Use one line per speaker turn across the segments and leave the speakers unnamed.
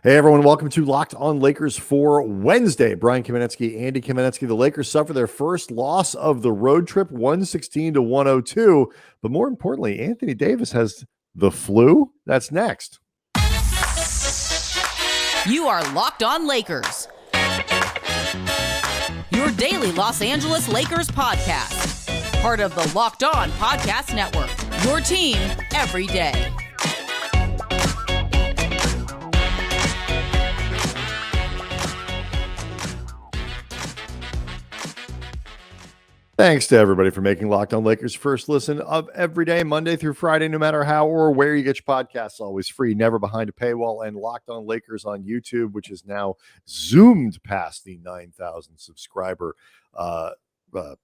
Hey, everyone. Welcome to Locked on Lakers for Wednesday. Brian Kamenetsky, Andy Kamenetsky. The Lakers suffer their first loss of the road trip, 116-102. But more importantly, Anthony Davis has the flu. That's next.
You are Locked on Lakers, your daily Los Angeles Lakers podcast. Part of the Locked on Podcast Network, your team every day.
Thanks to everybody for making Locked on Lakers first listen of every day, Monday through Friday, no matter how or where you get your podcasts. Always free, never behind a paywall, and Locked on Lakers on YouTube, which is now zoomed past the 9,000 subscriber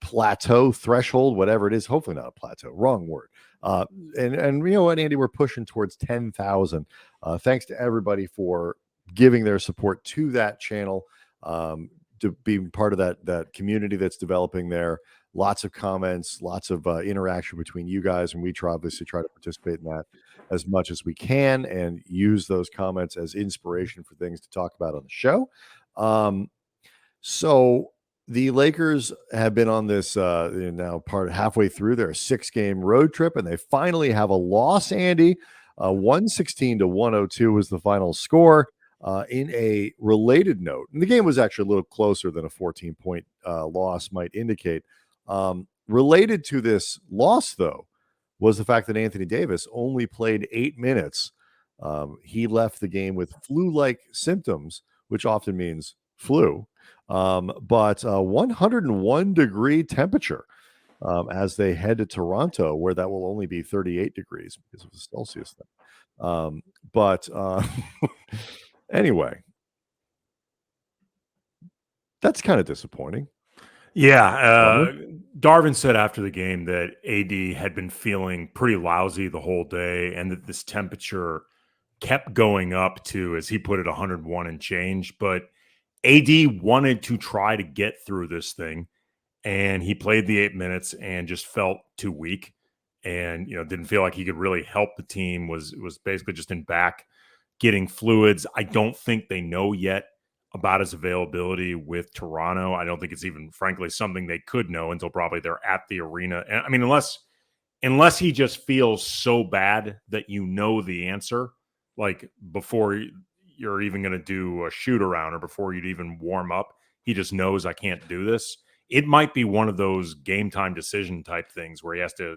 plateau threshold, whatever it is. Hopefully not a plateau, wrong word. And you know what, Andy, we're pushing towards 10,000. Thanks to everybody for giving their support to that channel, to being part of that community that's developing there. Lots of comments, lots of interaction between you guys, and we obviously try to participate in that as much as we can and use those comments as inspiration for things to talk about on the show. So the Lakers have been on this now halfway through their 6-game road trip, and they finally have a loss, Andy. 116-102 was the final score. In a related note, and the game was actually a little closer than a 14-point loss might indicate. Related to this loss, though, was the fact that Anthony Davis only played 8 minutes. He left the game with flu-like symptoms, which often means flu, but 101-degree temperature as they head to Toronto, where that will only be 38 degrees because of the Celsius thing. Anyway, that's kind of disappointing.
Yeah. Darvin said after the game that AD had been feeling pretty lousy the whole day and that this temperature kept going up to, as he put it, 101 and change. But AD wanted to try to get through this thing, and he played the 8 minutes and just felt too weak and, didn't feel like he could really help the team, was basically just in back getting fluids. I don't think they know yet about his availability with Toronto. I don't think it's even, frankly, something they could know until probably they're at the arena. And I mean, unless he just feels so bad that the answer, like before you're even going to do a shoot around or before you'd even warm up, he just knows I can't do this. It might be one of those game time decision type things where he has to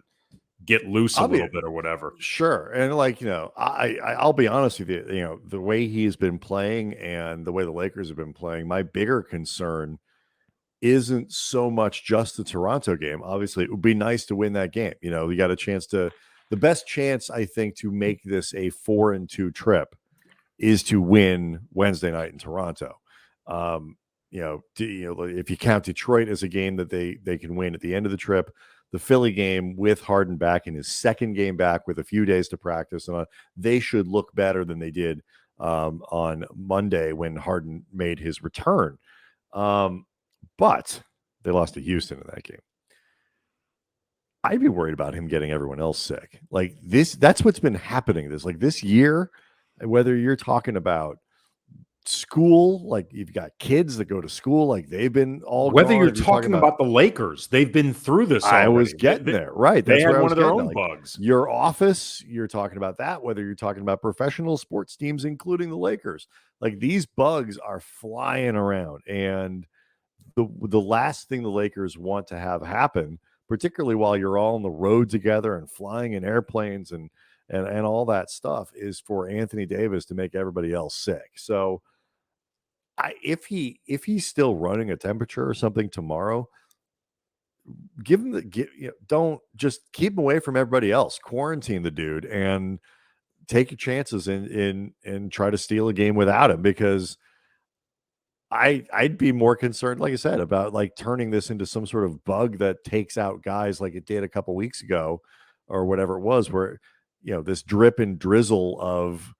get loose a little bit or whatever.
Sure. And I'll be honest with you, the way he's been playing and the way the Lakers have been playing, my bigger concern isn't so much just the Toronto game. Obviously, it would be nice to win that game. You got a chance the best chance, I think, to make this a 4-2 trip is to win Wednesday night in Toronto. If you count Detroit as a game that they can win at the end of the trip, the Philly game with Harden back in his second game back with a few days to practice, and they should look better than they did on Monday when Harden made his return. But they lost to Houston in that game. I'd be worried about him getting everyone else sick. Like this, that's what's been happening this year, whether you're talking about school, like you've got kids that go to school, like they've been all
whether
gone.
you're talking about the Lakers, they've been through this already.
I was getting there, right?
That's where one of their own bugs.
Your office, you're talking about that, whether you're talking about professional sports teams, including the Lakers. Like these bugs are flying around, and the last thing the Lakers want to have happen, particularly while you're all on the road together and flying in airplanes and all that stuff, is for Anthony Davis to make everybody else sick. So if he's still running a temperature or something tomorrow, don't just keep him away from everybody else. Quarantine the dude and take your chances and try to steal a game without him, because I'd be more concerned, like I said, about like turning this into some sort of bug that takes out guys like it did a couple weeks ago or whatever it was, where this drip and drizzle of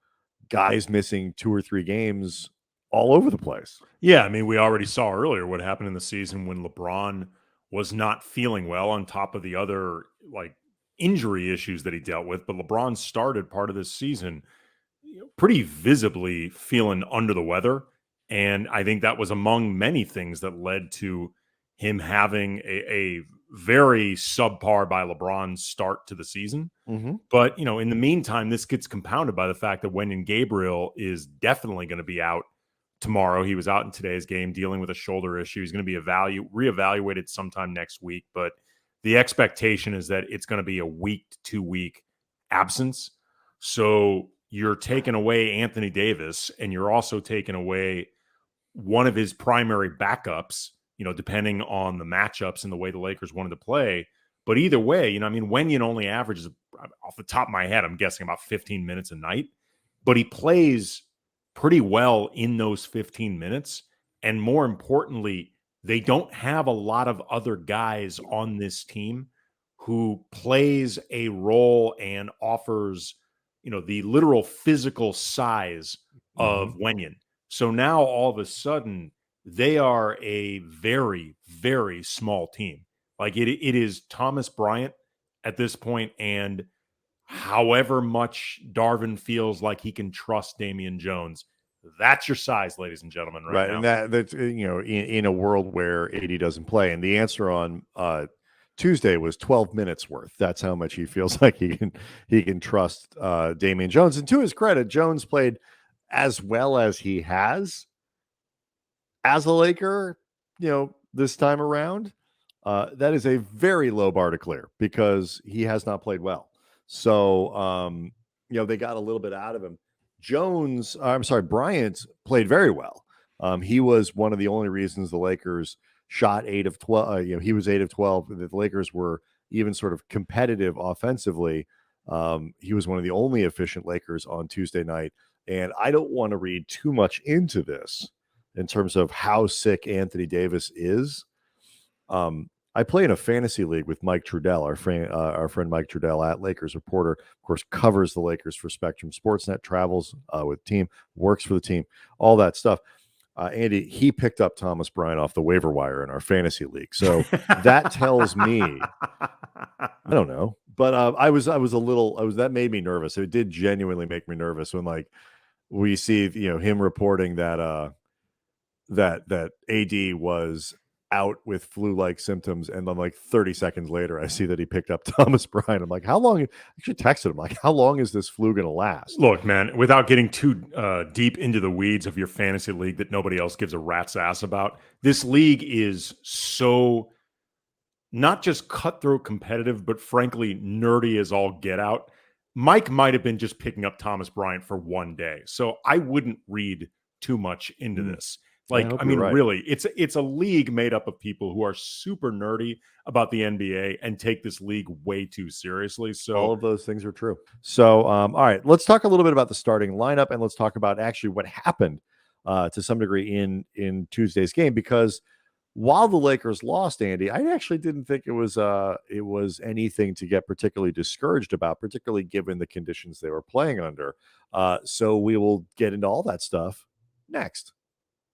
guys missing 2 or 3 games all over the place.
Yeah, I mean, we already saw earlier what happened in the season when LeBron was not feeling well, on top of the other like injury issues that he dealt with. But LeBron started part of this season pretty visibly feeling under the weather. And I think that was among many things that led to him having a very subpar by LeBron start to the season.
Mm-hmm.
But, in the meantime, this gets compounded by the fact that Wenyen Gabriel is definitely going to be out tomorrow. He was out in today's game dealing with a shoulder issue. He's going to be reevaluated sometime next week. But the expectation is that it's going to be a week to 2 week absence. So you're taking away Anthony Davis, and you're also taking away one of his primary backups, depending on the matchups and the way the Lakers wanted to play. But either way, Wenyen only averages, off the top of my head, I'm guessing about 15 minutes a night, but he plays pretty well in those 15 minutes. And more importantly, they don't have a lot of other guys on this team who plays a role and offers, the literal physical size of Wenyen. So now all of a sudden they are a very, very small team. Like it is Thomas Bryant at this point, and however much Darvin feels like he can trust Damian Jones, that's your size, ladies and gentlemen, right now.
And that's in a world where AD doesn't play, and the answer on Tuesday was 12 minutes worth. That's how much he feels like he can trust Damian Jones. And to his credit, Jones played as well as he has as a Laker, this time around. That is a very low bar to clear because he has not played well. So, they got a little bit out of him. Bryant played very well. He was one of the only reasons the Lakers shot 8 of 12. He was 8 of 12. The Lakers were even sort of competitive offensively. He was one of the only efficient Lakers on Tuesday night. And I don't want to read too much into this in terms of how sick Anthony Davis is. I play in a fantasy league with Mike Trudell, our friend Mike Trudell at Lakers Reporter, of course, covers the Lakers for Spectrum Sportsnet, travels with the team, works for the team, all that stuff. Andy, he picked up Thomas Bryant off the waiver wire in our fantasy league. So that tells me, I don't know, but that made me nervous. It did genuinely make me nervous when we see, him reporting that, that AD was out with flu-like symptoms, and then 30 seconds later I see that he picked up Thomas Bryant. I'm like, how long? I actually texted him, how long is this flu gonna last?
Look, man, without getting too deep into the weeds of your fantasy league that nobody else gives a rat's ass about, this league is so not just cutthroat competitive, but frankly nerdy as all get out. Mike might have been just picking up Thomas Bryant for one day, so I wouldn't read too much into this. Really, it's a league made up of people who are super nerdy about the NBA and take this league way too seriously. So
all of those things are true. So, all right, let's talk a little bit about the starting lineup, and let's talk about actually what happened to some degree in Tuesday's game, because while the Lakers lost, Andy, I actually didn't think it was anything to get particularly discouraged about, particularly given the conditions they were playing under. So we will get into all that stuff next.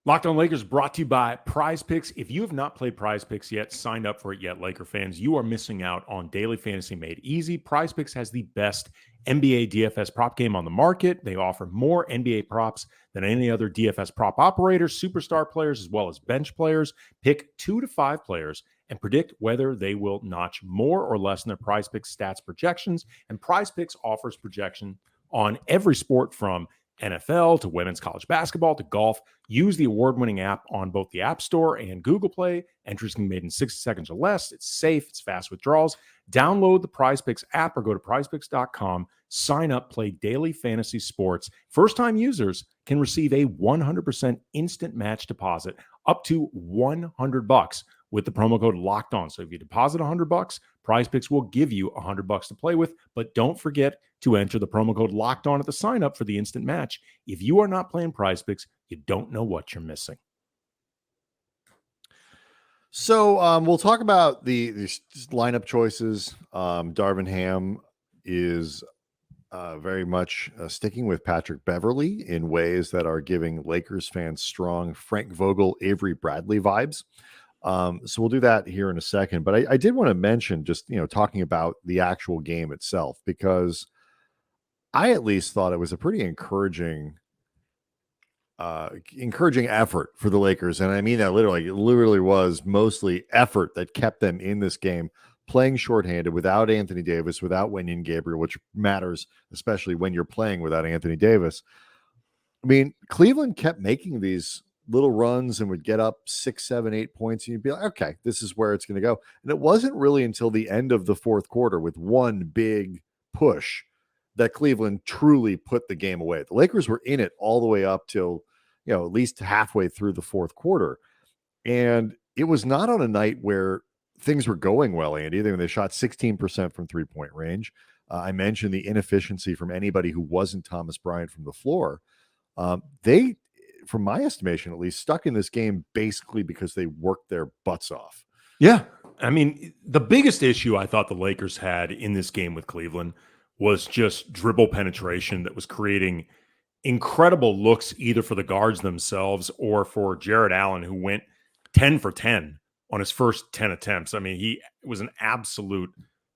Locked On Lakers brought to you by Prize Picks. If you have not played Prize Picks yet, signed up for it yet, Laker fans, you are missing out on daily fantasy made easy. Prize Picks has the best NBA DFS prop game on the market. They offer more NBA props than any other DFS prop operator, superstar players, as well as bench players. Pick 2 to 5 players and predict whether they will notch more or less in their Prize Picks stats projections. And Prize Picks offers projection on every sport from NFL to women's college basketball to golf. Use the award-winning app on both the App Store and Google Play. Entries can be made in 60 seconds or less. It's safe. It's fast withdrawals. Download the PrizePicks app or go to prizepicks.com. Sign up, play daily fantasy sports. First-time users can receive a 100% instant match deposit up to $100 with the promo code Locked On. So if you deposit $100, PrizePicks will give you $100 to play with. But don't forget to enter the promo code Locked On at the sign up for the instant match. If you are not playing PrizePicks, you don't know what you're missing.
So we'll talk about the lineup choices. Darvin Ham is very much sticking with Patrick Beverley in ways that are giving Lakers fans strong Frank Vogel, Avery Bradley vibes. So we'll do that here in a second. But I did want to mention just, talking about the actual game itself, because I at least thought it was a pretty encouraging effort for the Lakers. And I mean that literally. It literally was mostly effort that kept them in this game, playing shorthanded without Anthony Davis, without Wenyen Gabriel, which matters, especially when you're playing without Anthony Davis. I mean, Cleveland kept making these little runs and would get up 6, 7, 8 points. And you'd be like, okay, this is where it's going to go. And it wasn't really until the end of the fourth quarter with one big push that Cleveland truly put the game away. The Lakers were in it all the way up till, at least halfway through the fourth quarter. And it was not on a night where things were going well, Andy. They shot 16% from 3-point range. I mentioned the inefficiency from anybody who wasn't Thomas Bryant from the floor. They, from my estimation at least, stuck in this game basically because they worked their butts off.
Yeah. I mean, the biggest issue I thought the Lakers had in this game with Cleveland was just dribble penetration that was creating incredible looks either for the guards themselves or for Jared Allen, who went 10 for 10 on his first 10 attempts. I mean, he was an absolute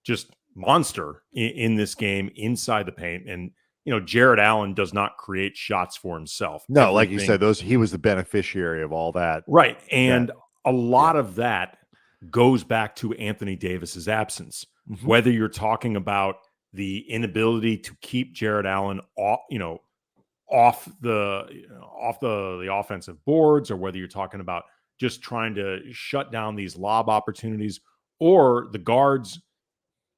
just monster in this game inside the paint. And, Jared Allen does not create shots for himself.
No, like you said, he was the beneficiary of all that.
Right. And a lot of that goes back to Anthony Davis's absence, whether you're talking about the inability to keep Jared Allen off the offensive boards, or whether you're talking about just trying to shut down these lob opportunities, or the guards,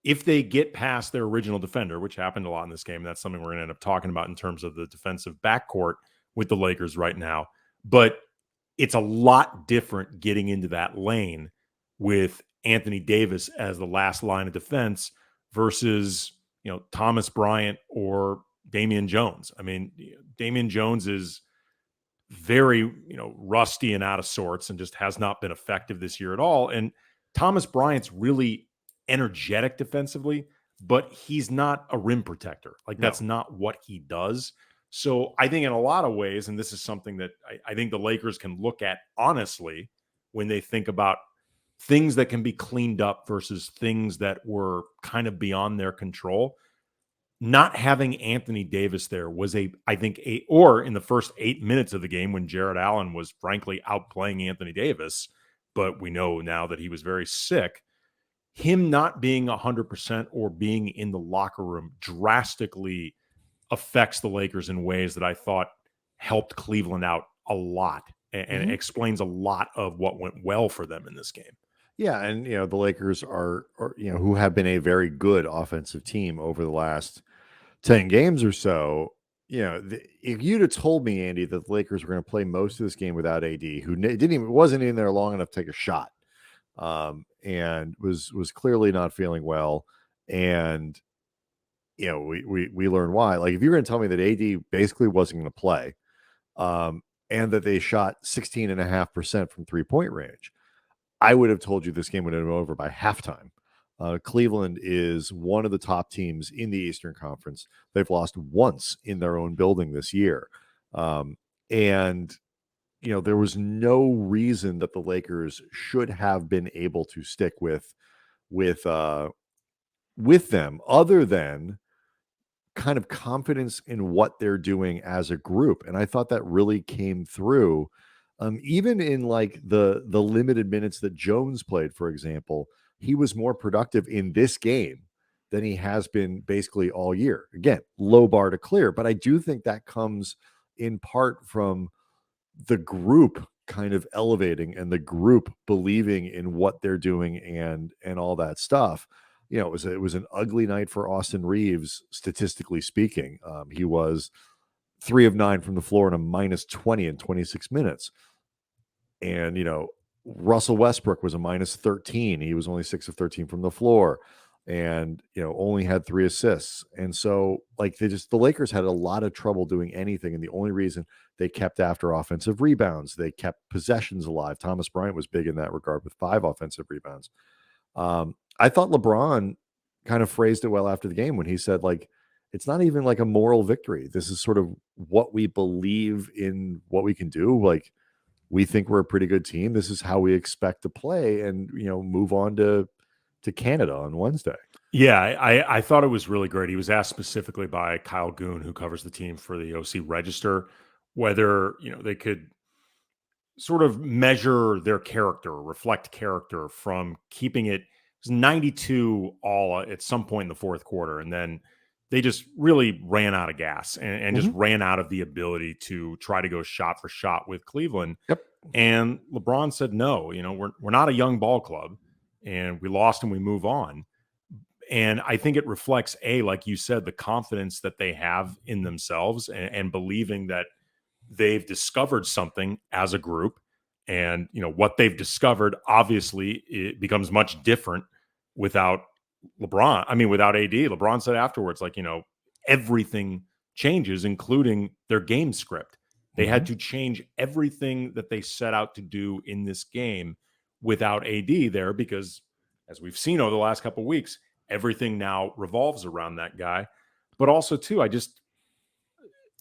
if they get past their original defender, which happened a lot in this game. That's something we're going to end up talking about in terms of the defensive backcourt with the Lakers right now. But it's a lot different getting into that lane with Anthony Davis as the last line of defense versus, Thomas Bryant or Damian Jones. I mean, Damian Jones is very, rusty and out of sorts and just has not been effective this year at all. And Thomas Bryant's really energetic defensively, but he's not a rim protector. That's not what he does. So I think in a lot of ways, and this is something that I think the Lakers can look at honestly when they think about things that can be cleaned up versus things that were kind of beyond their control. Not having Anthony Davis there was or in the first 8 minutes of the game when Jared Allen was frankly outplaying Anthony Davis, but we know now that he was very sick, him not being 100% or being in the locker room drastically affects the Lakers in ways that I thought helped Cleveland out a lot and explains a lot of what went well for them in this game.
Yeah, and the Lakers are who have been a very good offensive team over the last 10 games or so. If you'd have told me, Andy, that the Lakers were going to play most of this game without AD, who wasn't in there long enough to take a shot, and was clearly not feeling well, and we learned why. Like, if you're going to tell me that AD basically wasn't going to play, and that they shot 16.5% from 3-point range, I would have told you this game would have been over by halftime. Cleveland is one of the top teams in the Eastern Conference. They've lost once in their own building this year. And there was no reason that the Lakers should have been able to stick with them other than kind of confidence in what they're doing as a group. And I thought that really came through. Even in like the limited minutes that Jones played, for example, he was more productive in this game than he has been basically all year. Again, low bar to clear, but I do think that comes in part from the group kind of elevating and the group believing in what they're doing and all that stuff. It was an ugly night for Austin Reeves, statistically speaking. He was 3 of 9 from the floor and a -20 in 26 minutes. And, Russell Westbrook was a -13. He was only 6 of 13 from the floor and, only had 3 assists. And so the Lakers had a lot of trouble doing anything. And the only reason they kept after offensive rebounds, they kept possessions alive. Thomas Bryant was big in that regard with 5 offensive rebounds. I thought LeBron kind of phrased it well after the game when he said, it's not even like a moral victory. This is sort of what we believe in, what we can do. We think we're a pretty good team. This is how we expect to play and, move on to Canada on Wednesday.
Yeah, I thought it was really great. He was asked specifically by Kyle Goon, who covers the team for the OC Register, whether they could sort of measure their character, reflect character from keeping it was 92 all at some point in the fourth quarter, and then they just really ran out of gas and just ran out of the ability to try to go shot for shot with Cleveland.
Yep.
And LeBron said, no, we're not a young ball club, and we lost and we move on. And I think it reflects, like you said, the confidence that they have in themselves and believing that they've discovered something as a group. And, what they've discovered, obviously, it becomes much different without LeBron. I mean, without AD. LeBron said afterwards, everything changes, including their game script. They had to change everything that they set out to do in this game without AD there because, as we've seen over the last couple of weeks, everything now revolves around that guy. But also, too,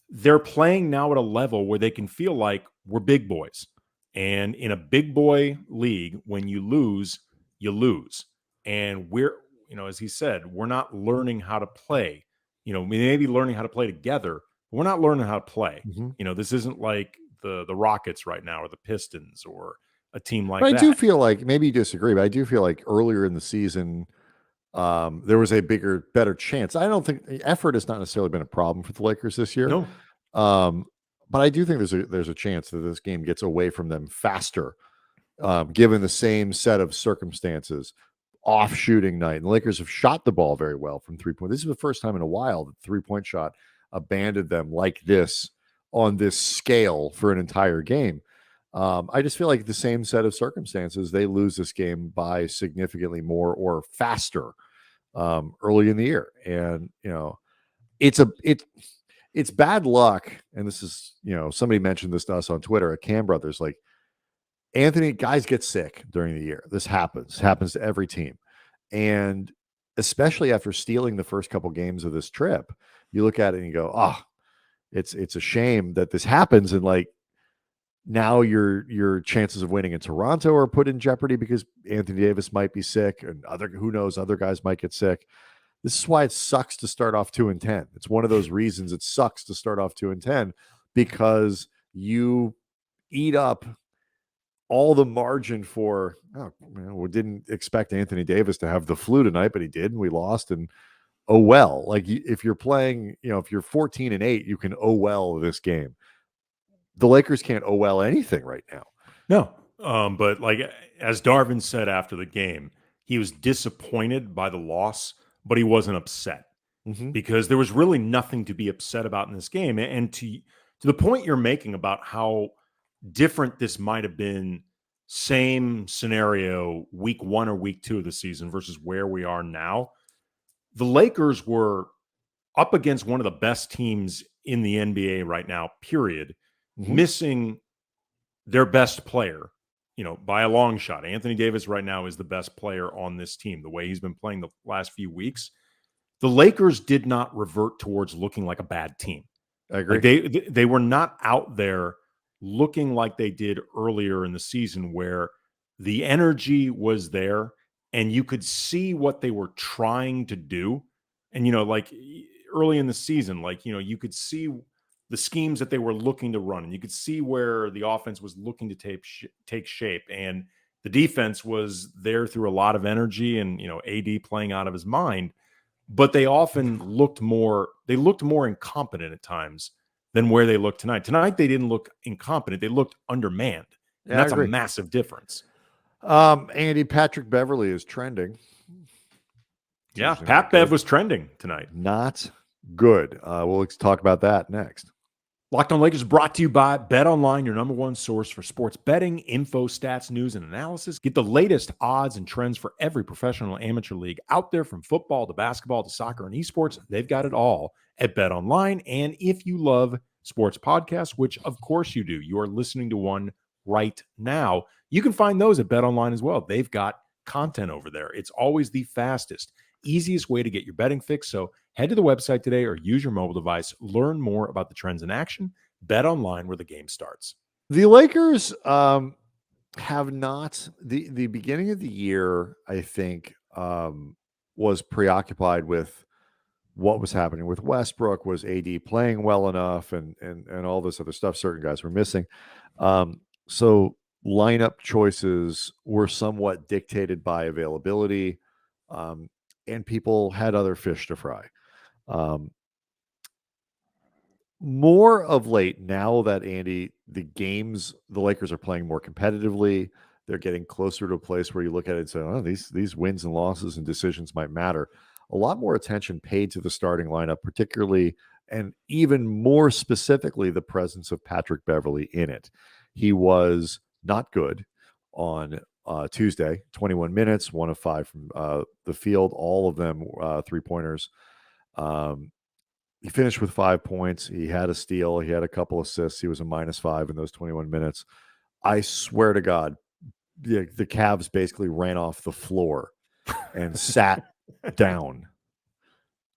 they're playing now at a level where they can feel like we're big boys. And in a big boy league, when you lose, you lose. And we're, as he said, we're not learning how to play. We may be learning how to play together, but we're not learning how to play. This isn't like the Rockets right now or the Pistons or a team like that.
I do feel like, maybe you disagree, but I do feel like earlier in the season, there was a better chance. I don't think effort has not necessarily been a problem for the Lakers this year.
No.
But I do think there's a chance that this game gets away from them faster, given the same set of circumstances. Off shooting night, and the Lakers have shot the ball very well from 3-point. This is the first time in a while that the 3-point shot abandoned them like this on this scale for an entire game. I just feel like the same set of circumstances, they lose this game by significantly more or faster early in the year. And, it's bad luck. And this is, somebody mentioned this to us on Twitter at Cam Brothers, like Anthony, guys get sick during the year. This happens to every team. And especially after stealing the first couple games of this trip, you look at it and you go, it's a shame that this happens. And now your chances of winning in Toronto are put in jeopardy because Anthony Davis might be sick and who knows, other guys might get sick. This is why it sucks to start off 2-10. It's one of those reasons it sucks to start off 2-10 because you eat up all the margin for, we didn't expect Anthony Davis to have the flu tonight, but he did, and we lost. And if you're playing, if you're 14-8, you can this game. The Lakers can't anything right now.
No. But as Darvin said after the game, he was disappointed by the loss, but he wasn't upset because there was really nothing to be upset about in this game. And to the point you're making about how different this might have been, same scenario week 1 or week 2 of the season versus where we are now. The Lakers were up against one of the best teams in the NBA right now, period, missing their best player, by a long shot. Anthony Davis right now is the best player on this team, the way he's been playing the last few weeks. The Lakers did not revert towards looking like a bad team.
I agree.
They were not out there looking like they did earlier in the season where the energy was there and you could see what they were trying to do. And, early in the season, you could see the schemes that they were looking to run and you could see where the offense was looking to take shape. And the defense was there through a lot of energy and, AD playing out of his mind, but they often looked more incompetent at times than where they look tonight. Tonight, they didn't look incompetent. They looked undermanned. And that's a massive difference.
Andy, Patrick Beverley is trending.
Yeah, Pat Bev was trending tonight.
Not good. We'll talk about that next.
Locked On Lakers brought to you by BetOnline, your number one source for sports betting, info, stats, news, and analysis. Get the latest odds and trends for every professional and amateur league out there, from football to basketball to soccer and esports. They've got it all at BetOnline. And if you love sports podcasts, which of course you do, you are listening to one right now, you can find those at BetOnline as well. They've got content over there. It's always the fastest, easiest way to get your betting fix. So head to the website today or use your mobile device. Learn more about the trends in action. Bet online, where the game starts.
The Lakers have not, the beginning of the year, I think, was preoccupied with what was happening with Westbrook. Was AD playing well enough, and all this other stuff. Certain guys were missing. So lineup choices were somewhat dictated by availability, and people had other fish to fry. More of late, now that Andy, the Lakers are playing more competitively. They're getting closer to a place where you look at it and say, oh, these wins and losses and decisions might matter. A lot more attention paid to the starting lineup, particularly and even more specifically, the presence of Patrick Beverley in it. He was not good on Tuesday, 21 minutes, 1 of 5 from the field, all of them three-pointers. He finished with 5 points. He had a steal. He had a couple assists. He was a -5 in those 21 minutes. I swear to God, the Cavs basically ran off the floor and sat down,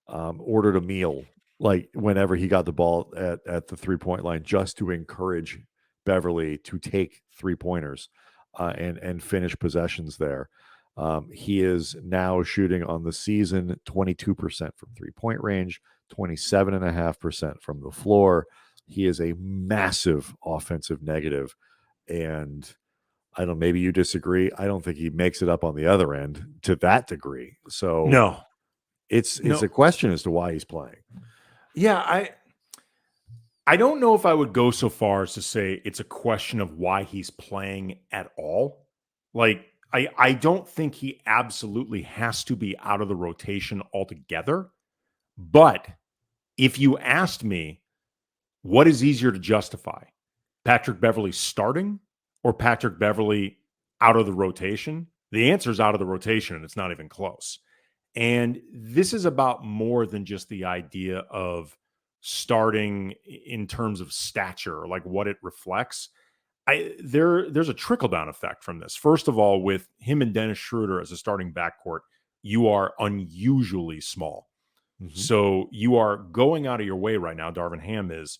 ordered a meal, like whenever he got the ball at the three-point line, just to encourage Beverley to take three-pointers and finish possessions there. He is now shooting on the season 22% from three-point range, 27.5% from the floor. He is a massive offensive negative, and I don't. Maybe you disagree. I don't think he makes it up on the other end to that degree. So
no,
it's a question as to why he's playing.
Yeah, I don't know if I would go so far as to say it's a question of why he's playing at all. Like, I don't think he absolutely has to be out of the rotation altogether. But if you asked me, what is easier to justify? Patrick Beverley starting or Patrick Beverley out of the rotation? The answer is out of the rotation, and it's not even close. And this is about more than just the idea of starting in terms of stature, like what it reflects. There's a trickle-down effect from this. First of all, with him and Dennis Schroeder as a starting backcourt, you are unusually small. Mm-hmm. So you are going out of your way right now, Darvin Ham is,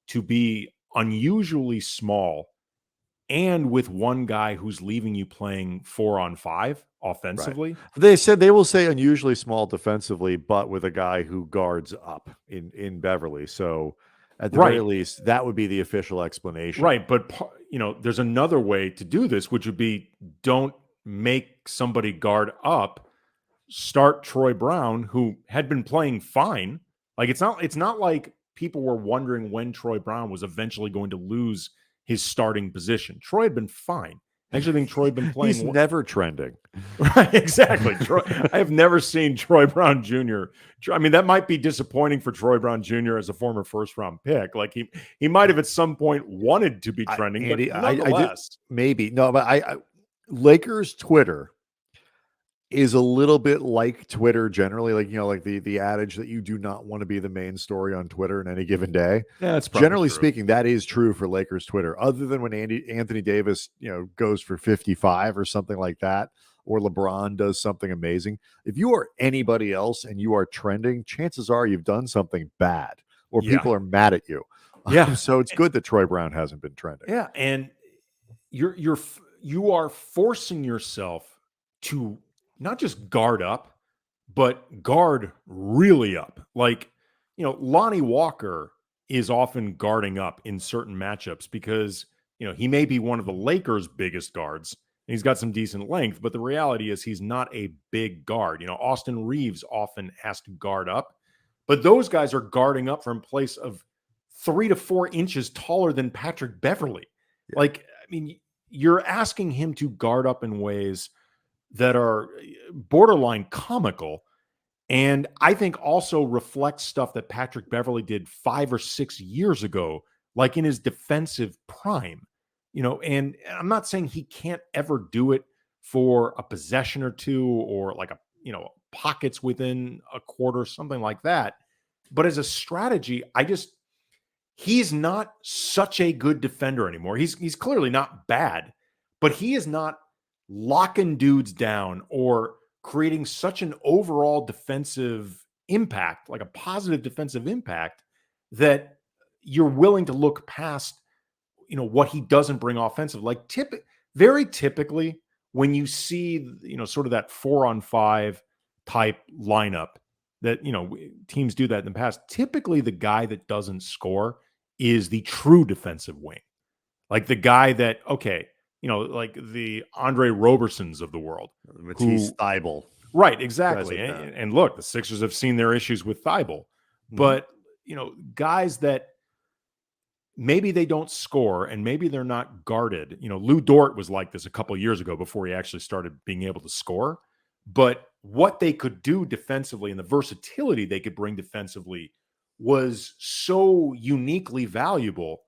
to be unusually small and with one guy who's leaving you playing 4-on-5 offensively.
Right. They said they will say unusually small defensively, but with a guy who guards up in Beverley. So at the very least, that would be the official explanation.
Right. But, there's another way to do this, which would be don't make somebody guard up. Start Troy Brown, who had been playing fine. Like, it's not like people were wondering when Troy Brown was eventually going to lose his starting position. Troy had been fine. I actually think Troy had been playing.
He's never trending.
Right, exactly. I have never seen Troy Brown Jr. I mean, that might be disappointing for Troy Brown Jr. as a former first-round pick. Like, he might have at some point wanted to be trending, Andy, but nonetheless.
Maybe. No, but Lakers Twitter is a little bit like Twitter generally, like the adage that you do not want to be the main story on Twitter in any given day.
Yeah, that's
generally
true.
Speaking, that is true for Lakers Twitter. Other than when Anthony Davis, goes for 55 or something like that, or LeBron does something amazing. If you are anybody else and you are trending, chances are you've done something bad, or people are mad at you.
Yeah.
So it's good that Troy Brown hasn't been trending.
Yeah, and you are forcing yourself to not just guard up, but guard really up. Like, Lonnie Walker is often guarding up in certain matchups because, he may be one of the Lakers' biggest guards. And he's got some decent length, but the reality is he's not a big guard. Austin Reeves often has to guard up, but those guys are guarding up from a place of 3 to 4 inches taller than Patrick Beverley. Yeah. Like, I mean, you're asking him to guard up in ways that are borderline comical, and I think also reflects stuff that Patrick Beverley did 5 or 6 years ago, like in his defensive prime, and I'm not saying he can't ever do it for a possession or two, or like pockets within a quarter, something like that. But as a strategy, he's not such a good defender anymore. He's clearly not bad, but he is not locking dudes down or creating such an overall defensive impact, like a positive defensive impact, that you're willing to look past, what he doesn't bring offensive. Like, very typically when you see, sort of that 4-on-5 type lineup that, teams do that in the past. Typically, the guy that doesn't score is the true defensive wing. Like the guy that, like the Andre Robersons of the world.
Matisse Thybulle.
Right, exactly.
Like
and look, the Sixers have seen their issues with Thybulle. But, guys that maybe they don't score and maybe they're not guarded. Lou Dort was like this a couple of years ago before he actually started being able to score. But what they could do defensively and the versatility they could bring defensively was so uniquely valuable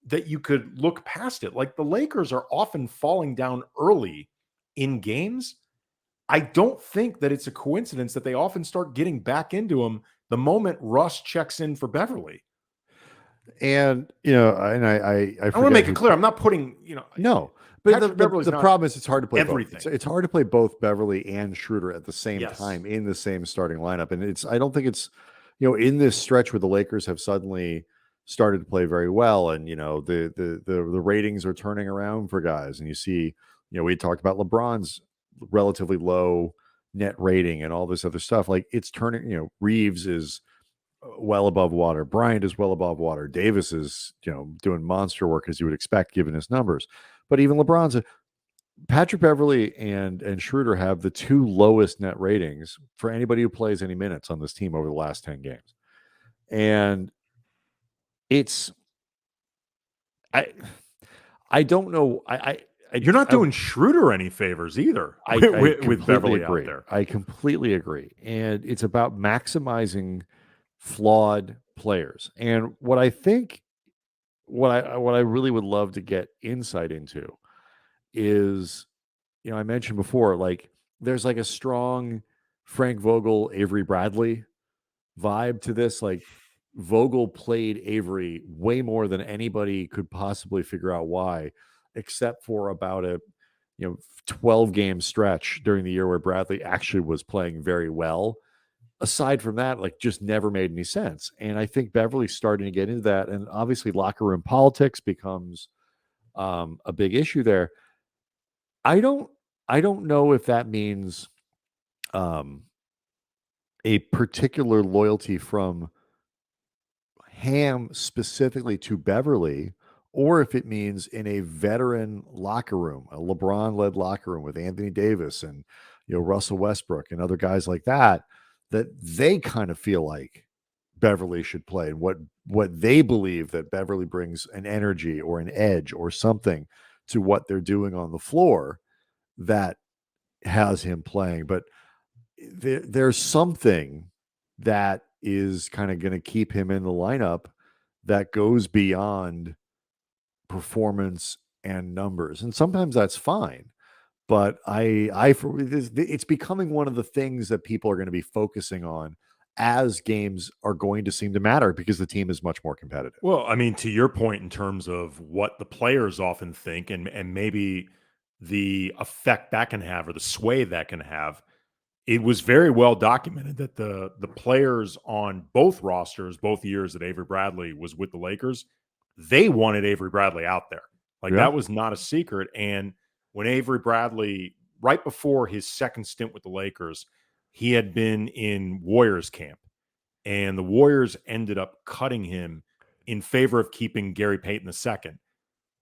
that you could look past it. Like the Lakers are often falling down early in games. I don't think that it's a coincidence that they often start getting back into them the moment Russ checks in for Beverley.
And I
want to make it clear, I'm not putting
no, but the problem is it's hard to play
everything.
It's hard to play both Beverley and Schroeder at the same time in the same starting lineup, and I don't think it's in this stretch where the Lakers have suddenly started to play very well, and the ratings are turning around for guys, and you see we talked about LeBron's relatively low net rating and all this other stuff. Like it's turning. Reeves is well above water. Bryant is well above water. Davis is, doing monster work as you would expect given his numbers. But even LeBron's Patrick Beverley and Schroeder have the two lowest net ratings for anybody who plays any minutes on this team over the last 10 games. And I don't know.
You're not doing Schroeder any favors either with Beverley
agree.
out there.
I completely agree. And it's about maximizing flawed players. And what I really would love to get insight into is, I mentioned before, like there's like a strong Frank Vogel, Avery Bradley vibe to this. Like Vogel played Avery way more than anybody could possibly figure out why, except for about a 12 game stretch during the year where Bradley actually was playing very well. Aside from that, like just never made any sense. And I think Beverly's starting to get into that. And obviously locker room politics becomes a big issue there. I don't know if that means a particular loyalty from Ham specifically to Beverly, or if it means in a veteran locker room, a LeBron-led locker room with Anthony Davis and Russell Westbrook and other guys like that they kind of feel like Beverly should play, and what they believe that Beverly brings an energy or an edge or something to what they're doing on the floor that has him playing. But there's something that is kind of going to keep him in the lineup that goes beyond performance and numbers. And sometimes that's fine. But it's becoming one of the things that people are going to be focusing on as games are going to seem to matter because the team is much more competitive.
Well, I mean, to your point in terms of what the players often think and maybe the effect that can have or the sway that can have, it was very well documented that the players on both rosters, both years that Avery Bradley was with the Lakers, they wanted Avery Bradley out there. That was not a secret. And when Avery Bradley, right before his second stint with the Lakers, he had been in Warriors camp, and the Warriors ended up cutting him in favor of keeping Gary Payton II.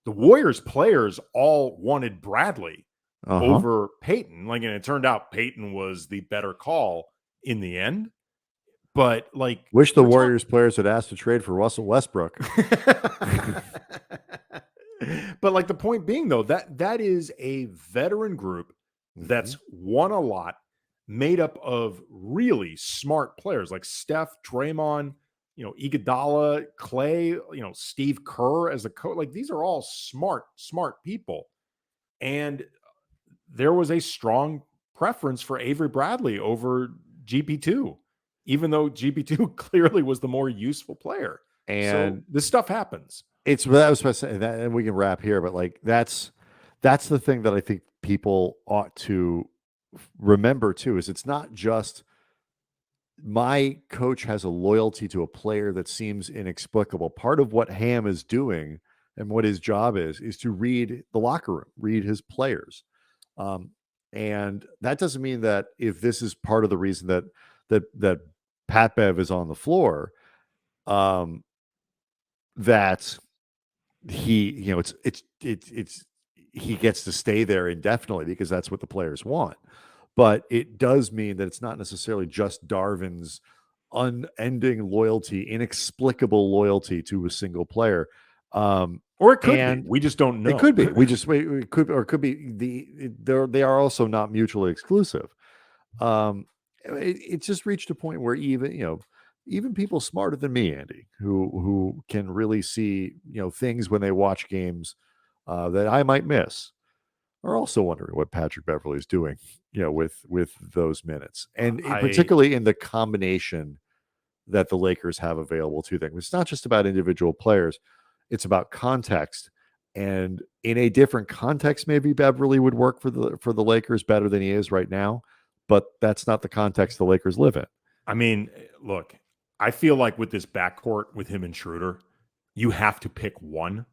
The Warriors players all wanted Bradley over Payton. And it turned out Payton was the better call in the end. But
wish the Warriors players had asked to trade for Russell Westbrook.
But the point being though, that is a veteran group that's won a lot, made up of really smart players like Steph, Draymond, Iguodala, Clay, Steve Kerr as a coach. These are all smart people. And there was a strong preference for Avery Bradley over GP2, even though GP2 clearly was the more useful player. And so this stuff happens.
It's what I was supposed to say, that, and we can wrap here, but that's the thing that I think people ought to remember too, is it's not just my coach has a loyalty to a player that seems inexplicable. Part of what Ham is doing and what his job is to read the locker room, read his players. And that doesn't mean that if this is part of the reason that Pat Bev is on the floor, that he, it's he gets to stay there indefinitely because that's what the players want. But it does mean that it's not necessarily just Darvin's unending loyalty, inexplicable loyalty to a single player.
Or it could be.
And
We just don't know.
it could be. It could be they are also not mutually exclusive. It just reached a point where even people smarter than me, Andy, who can really see things when they watch games that I might miss, are also wondering what Patrick Beverley is doing, with those minutes, and particularly in the combination that the Lakers have available to them. It's not just about individual players; it's about context. And in a different context, maybe Beverley would work for the Lakers better than he is right now, but that's not the context the Lakers live in.
I mean, look, I feel like with this backcourt with him and Schroeder, you have to pick one.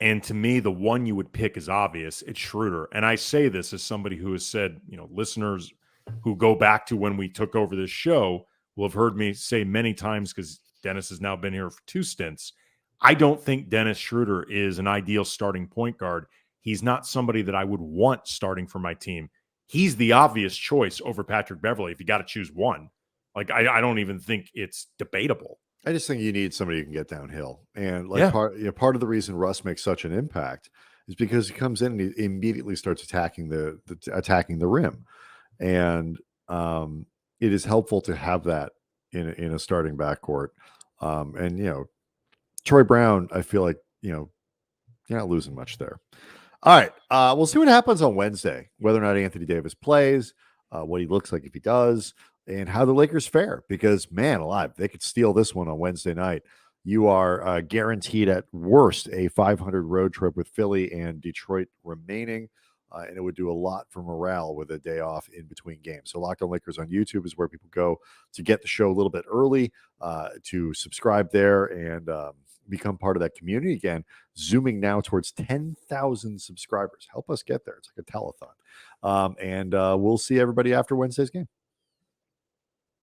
And to me, the one you would pick is obvious. It's Schroeder. And I say this as somebody who has said, listeners who go back to when we took over this show will have heard me say many times, because Dennis has now been here for 2 stints. I don't think Dennis Schroeder is an ideal starting point guard. He's not somebody that I would want starting for my team. He's the obvious choice over Patrick Beverley if you got to choose one. Like, I don't even think it's debatable.
I just think you need somebody who can get downhill. And part of the reason Russ makes such an impact is because he comes in and he immediately starts attacking the rim. And it is helpful to have that in a starting backcourt. And Troy Brown, I feel like, you're not losing much there. All right. We'll see what happens on Wednesday, whether or not Anthony Davis plays, what he looks like if he does, and how the Lakers fare, because man alive, they could steal this one on Wednesday night. You are guaranteed at worst a 500 road trip with Philly and Detroit remaining. And it would do a lot for morale with a day off in between games. So Locked On Lakers on YouTube is where people go to get the show a little bit early, to subscribe there and become part of that community. Again, zooming now towards 10,000 subscribers. Help us get there. It's like a telethon. And we'll see everybody after Wednesday's game.